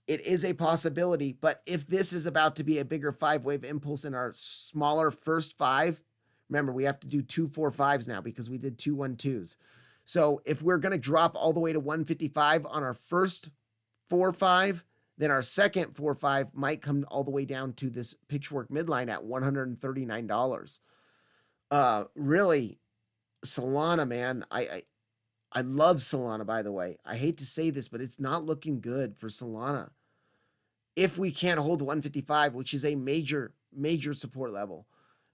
It is a possibility, but if this is about to be a bigger 5-wave impulse in our smaller first 5, remember, we have to do 2 4-5s now because we did 2 1-2s. So if we're going to drop all the way to 155 on our first 4-5, then our second 4-5 might come all the way down to this pitchfork midline at $139. Really, Solana, man, I love Solana, by the way. I hate to say this, but it's not looking good for Solana. If we can't hold 155, which is a major support level,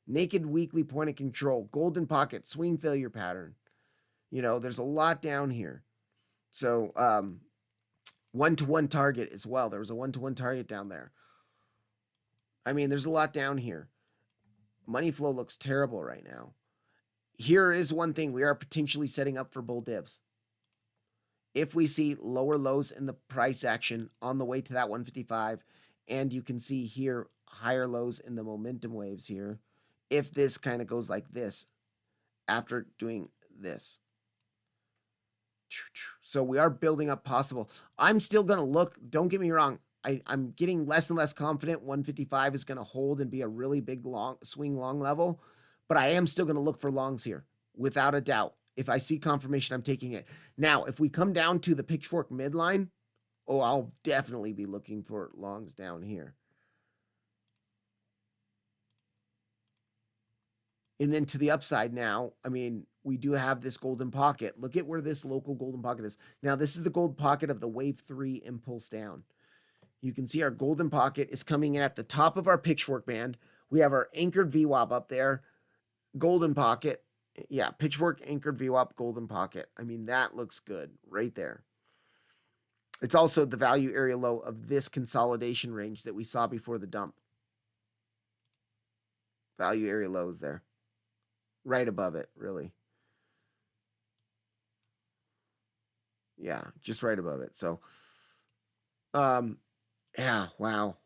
naked weekly point of control, golden pocket, swing failure pattern. There's a lot down here. So 1-to-1 target as well. There was a 1-to-1 target down there. I mean, there's a lot down here. Money flow looks terrible right now. Here is one thing. We are potentially setting up for bull divs. If we see lower lows in the price action on the way to that 155, and you can see here higher lows in the momentum waves here, if this kind of goes like this after doing this. So we are building up possible. I'm still going to look, don't get me wrong, I'm getting less and less confident 155 is going to hold and be a really big long swing long level, but I am still going to look for longs here without a doubt. If I see confirmation, I'm taking it. Now, if we come down to the pitchfork midline, oh, I'll definitely be looking for longs down here. And then to the upside now, I mean, we do have this golden pocket. Look at where this local golden pocket is. Now, this is the gold pocket of the wave 3 impulse down. You can see our golden pocket is coming in at the top of our pitchfork band. We have our anchored VWAP up there. Golden pocket. Yeah, pitchfork, anchored VWAP, golden pocket. I mean, that looks good right there. It's also the value area low of this consolidation range that we saw before the dump. Value area low is there. Right above it, really. Yeah, just right above it. So, yeah, wow.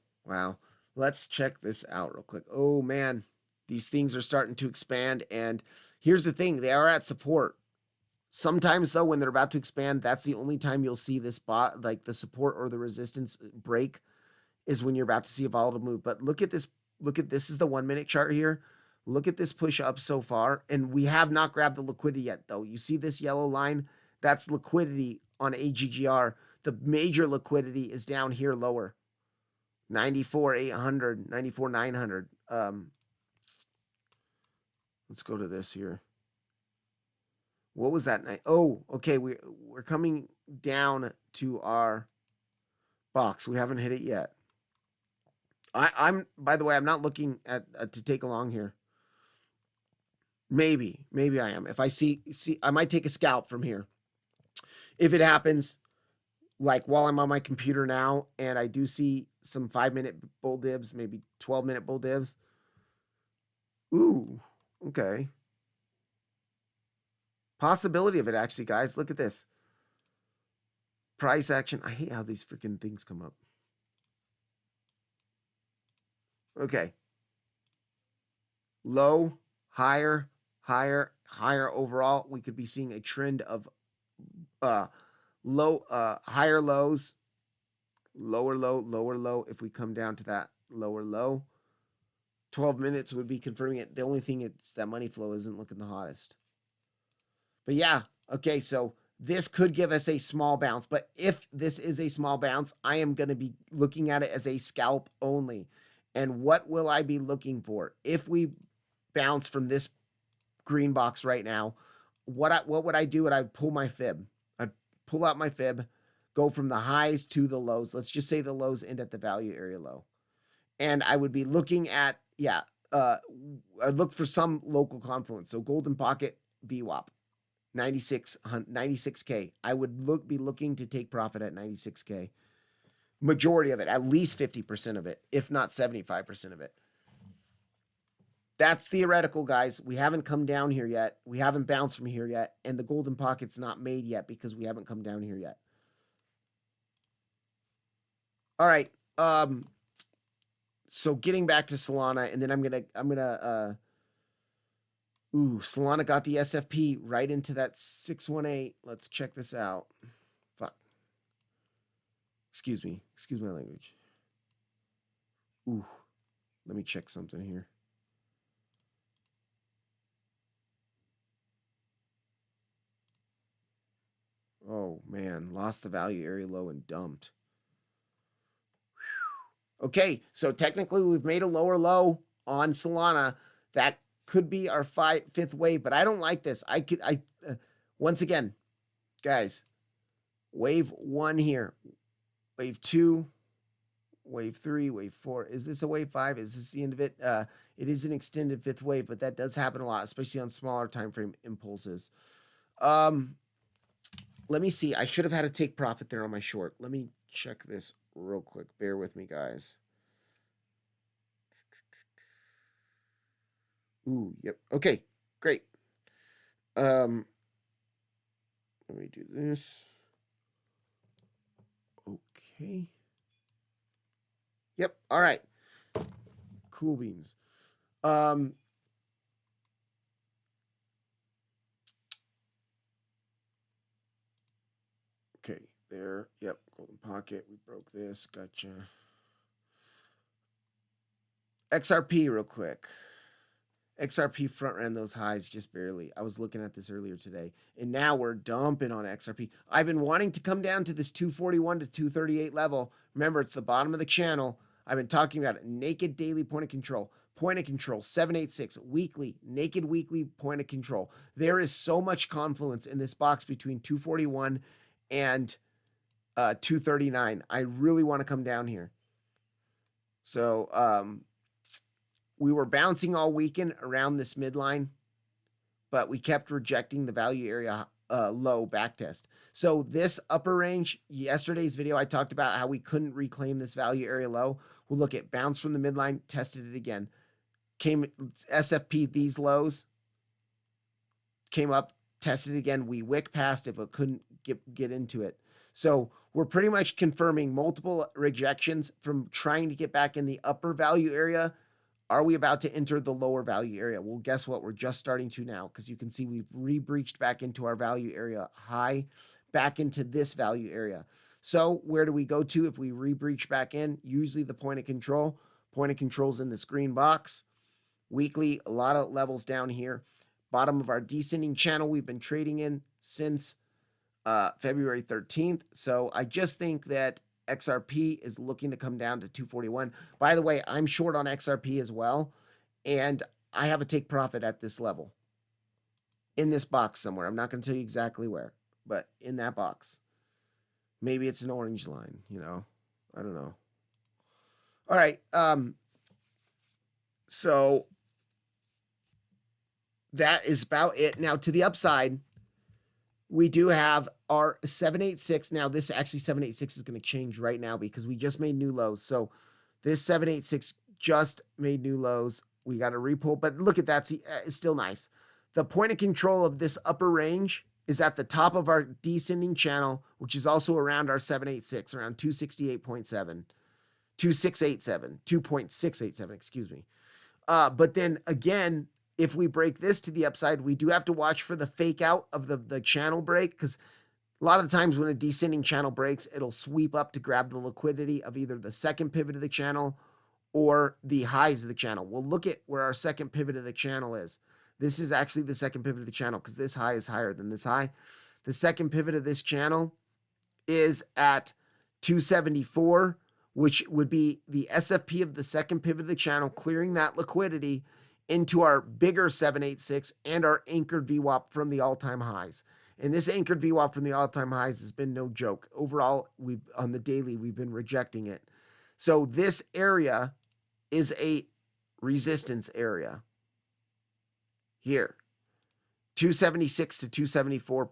Let's check this out real quick. Oh, man, these things are starting to expand. And here's the thing. They are at support. Sometimes, though, when they're about to expand, that's the only time you'll see this bot, like the support or the resistance break, is when you're about to see a volatile move. But look at this. This is the 1 minute chart here. Look at this push up so far. And we have not grabbed the liquidity yet, though. You see this yellow line? That's liquidity on AGGR. The major liquidity is down here lower. 94,800, 94,900. Let's go to this here. What was that night? Oh, okay. We're coming down to our box. We haven't hit it yet. I'm by the way, I'm not looking at to take along here. Maybe I am. If I see, I might take a scalp from here. If it happens, like while I'm on my computer now, and I do see some 5-minute bull divs, maybe 12-minute bull divs. Ooh, okay. Possibility of it, actually, guys. Look at this. Price action. I hate how these freaking things come up. Okay. Low, higher overall. We could be seeing a trend of higher lows, lower low. If we come down to that lower low, 12 minutes would be confirming it. The only thing is that money flow isn't looking the hottest. But yeah, okay, so this could give us a small bounce. But if this is a small bounce, I am going to be looking at it as a scalp only. And what will I be looking for? If we bounce from this green box right now, what would I do? I'd pull my fib. I'd pull out my fib, go from the highs to the lows. Let's just say the lows end at the value area low. And I would be looking at, I'd look for some local confluence. So golden pocket VWAP, 96K. I would be looking to take profit at 96K. Majority of it, at least 50% of it, if not 75% of it. That's theoretical, guys. We haven't come down here yet. We haven't bounced from here yet. And the golden pocket's not made yet because we haven't come down here yet. All right. So getting back to Solana, and then I'm gonna Solana got the SFP right into that 618. Let's check this out. Fuck. Excuse me my language. Let me check something here. Oh man, lost the value area low and dumped. Okay, so technically we've made a lower low on Solana. That could be our fifth wave, but I don't like this. Once again, guys, wave 1 here, wave 2, wave 3, wave 4. Is this a wave 5? Is this the end of it? It is an extended 5th wave, but that does happen a lot, especially on smaller time frame impulses. Let me see. I should have had to take profit there on my short. Let me check this real quick. Bear with me, guys. Ooh, yep. Okay, great. Let me do this. Okay. Yep. All right. Cool beans. Okay, there. Yep. Golden pocket. We broke this. Gotcha. XRP real quick. XRP front ran those highs just barely. I was looking at this earlier today, and now we're dumping on XRP. I've been wanting to come down to this 241 to 238 level. Remember, it's the bottom of the channel. I've been talking about it. Naked daily point of control. Point of control 786 weekly, naked weekly point of control. There is so much confluence in this box between 241 and 239. I really want to come down here. So, we were bouncing all weekend around this midline, but we kept rejecting the value area low backtest. So this upper range, yesterday's video, I talked about how we couldn't reclaim this value area low. We'll look at bounce from the midline, tested it again. Came SFP these lows, came up, tested it again. We wick past it, but couldn't get into it. So we're pretty much confirming multiple rejections from trying to get back in the upper value area. Are we about to enter the lower value area? Well, guess what? We're just starting to now, because you can see we've re-breached back into our value area high, back into this value area. So where do we go to if we re-breach back in? Usually the point of control. Point of control's in this green box. Weekly, a lot of levels down here. Bottom of our descending channel we've been trading in since February 13th. So I just think that XRP is looking to come down to 241. By the way, I'm short on XRP as well, and I have a take profit at this level in this box somewhere. I'm not going to tell you exactly where, but in that box. Maybe it's an orange line, you know. I don't know. All right. So that is about it. Now to the upside, we do have our 786. Now, this actually 786 is going to change right now because we just made new lows. So this 786 just made new lows. We got a repull, but look at that. See, it's still nice. The point of control of this upper range is at the top of our descending channel, which is also around our 786, around 268.7, 2687, 2.687, excuse me. But then again, if we break this to the upside, we do have to watch for the fake out of the channel break, because a lot of the times when a descending channel breaks, it'll sweep up to grab the liquidity of either the second pivot of the channel or the highs of the channel. We'll look at where our second pivot of the channel is. This is actually the second pivot of the channel because this high is higher than this high. The second pivot of this channel is at 274, which would be the SFP of the second pivot of the channel, clearing that liquidity into our bigger 786 and our anchored VWAP from the all-time highs. And this anchored VWAP from the all-time highs has been no joke. Overall, on the daily, we've been rejecting it. So this area is a resistance area. Here, 276 to 274,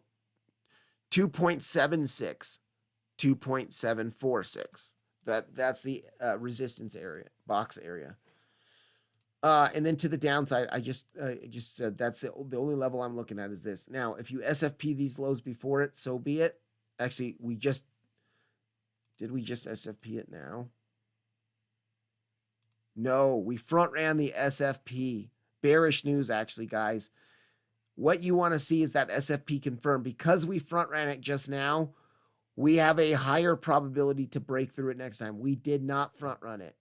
2.76, 2.746. That's the resistance area, box area. And then to the downside, I just said that's the only level I'm looking at is this. Now, if you SFP these lows before it, so be it. Actually, did we just SFP it now? No, we front ran the SFP. Bearish news, actually, guys. What you want to see is that SFP confirmed. Because we front ran it just now, we have a higher probability to break through it next time. We did not front run it.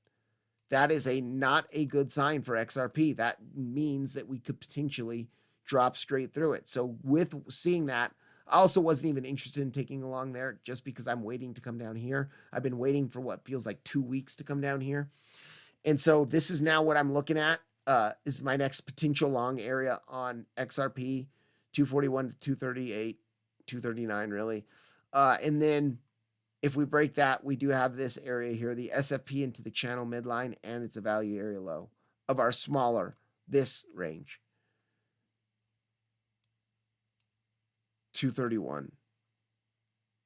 That is not a good sign for XRP. That means that we could potentially drop straight through it. So with seeing that, I also wasn't even interested in taking along there just because I'm waiting to come down here. I've been waiting for what feels like 2 weeks to come down here. And so this is now what I'm looking at. Is my next potential long area on XRP, 241 to 238, 239 really. And then if we break that, we do have this area here, the SFP into the channel midline, and it's a value area low of our smaller, this range. 231.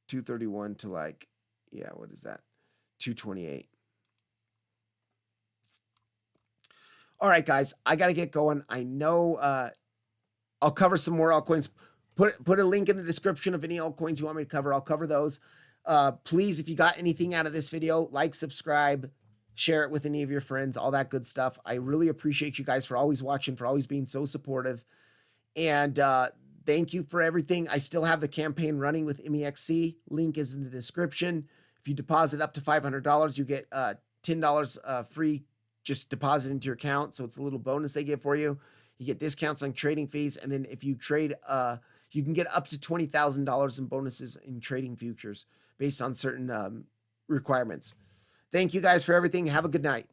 231 to like Yeah, what is that? 228. All right, guys, I got to get going. I know I'll cover some more altcoins. Put a link in the description of any altcoins you want me to cover. I'll cover those. Please, if you got anything out of this video, like, subscribe, share it with any of your friends, all that good stuff. I really appreciate you guys for always watching, for always being so supportive. And thank you for everything. I still have the campaign running with MEXC. Link is in the description. If you deposit up to $500, you get $10 free just deposit into your account. So it's a little bonus they give for you. You get discounts on trading fees. And then if you trade, you can get up to $20,000 in bonuses in trading futures based on certain requirements. Thank you guys for everything. Have a good night.